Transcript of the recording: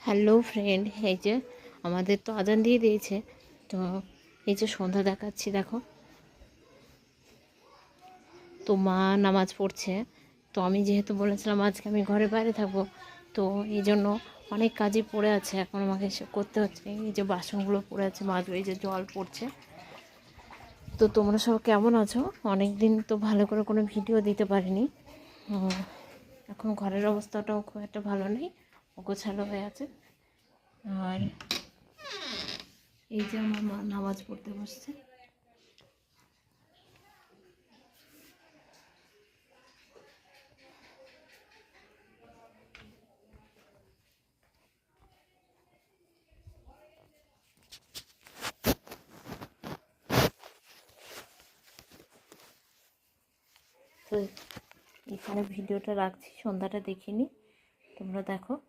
Hello friend, এই যে আমাদের তো আজান দিয়ে দিয়েছে। তো এই যে সন্ধ্যা দেখাচ্ছি, দেখো। তো মা নামাজ পড়ছে। তো আমি যেহেতু বলেছিলাম আজকে আমি ঘরে বাইরে থাকবো, তো এই জন্য অনেক কাজই পড়ে আছে, এখন আমাকে করতে হচ্ছে। এই যে বাসনগুলো পড়ে আছে মাজবো, এই যে জল পড়ছে। তো তোমরা সব কেমন আছো? অনেক দিন তো ভালো করে কোনো ভিডিও দিতে পারিনি। এখন ঘরের অবস্থাটাও খুব একটা ভালো নেই, অগোছালো হয়ে আছে। আর এই যে আমার মা নামাজ পড়তে বসছে। তো এখানে ভিডিওটা রাখছি, সন্ধ্যাটা দেখিনি, তোমরা দেখো।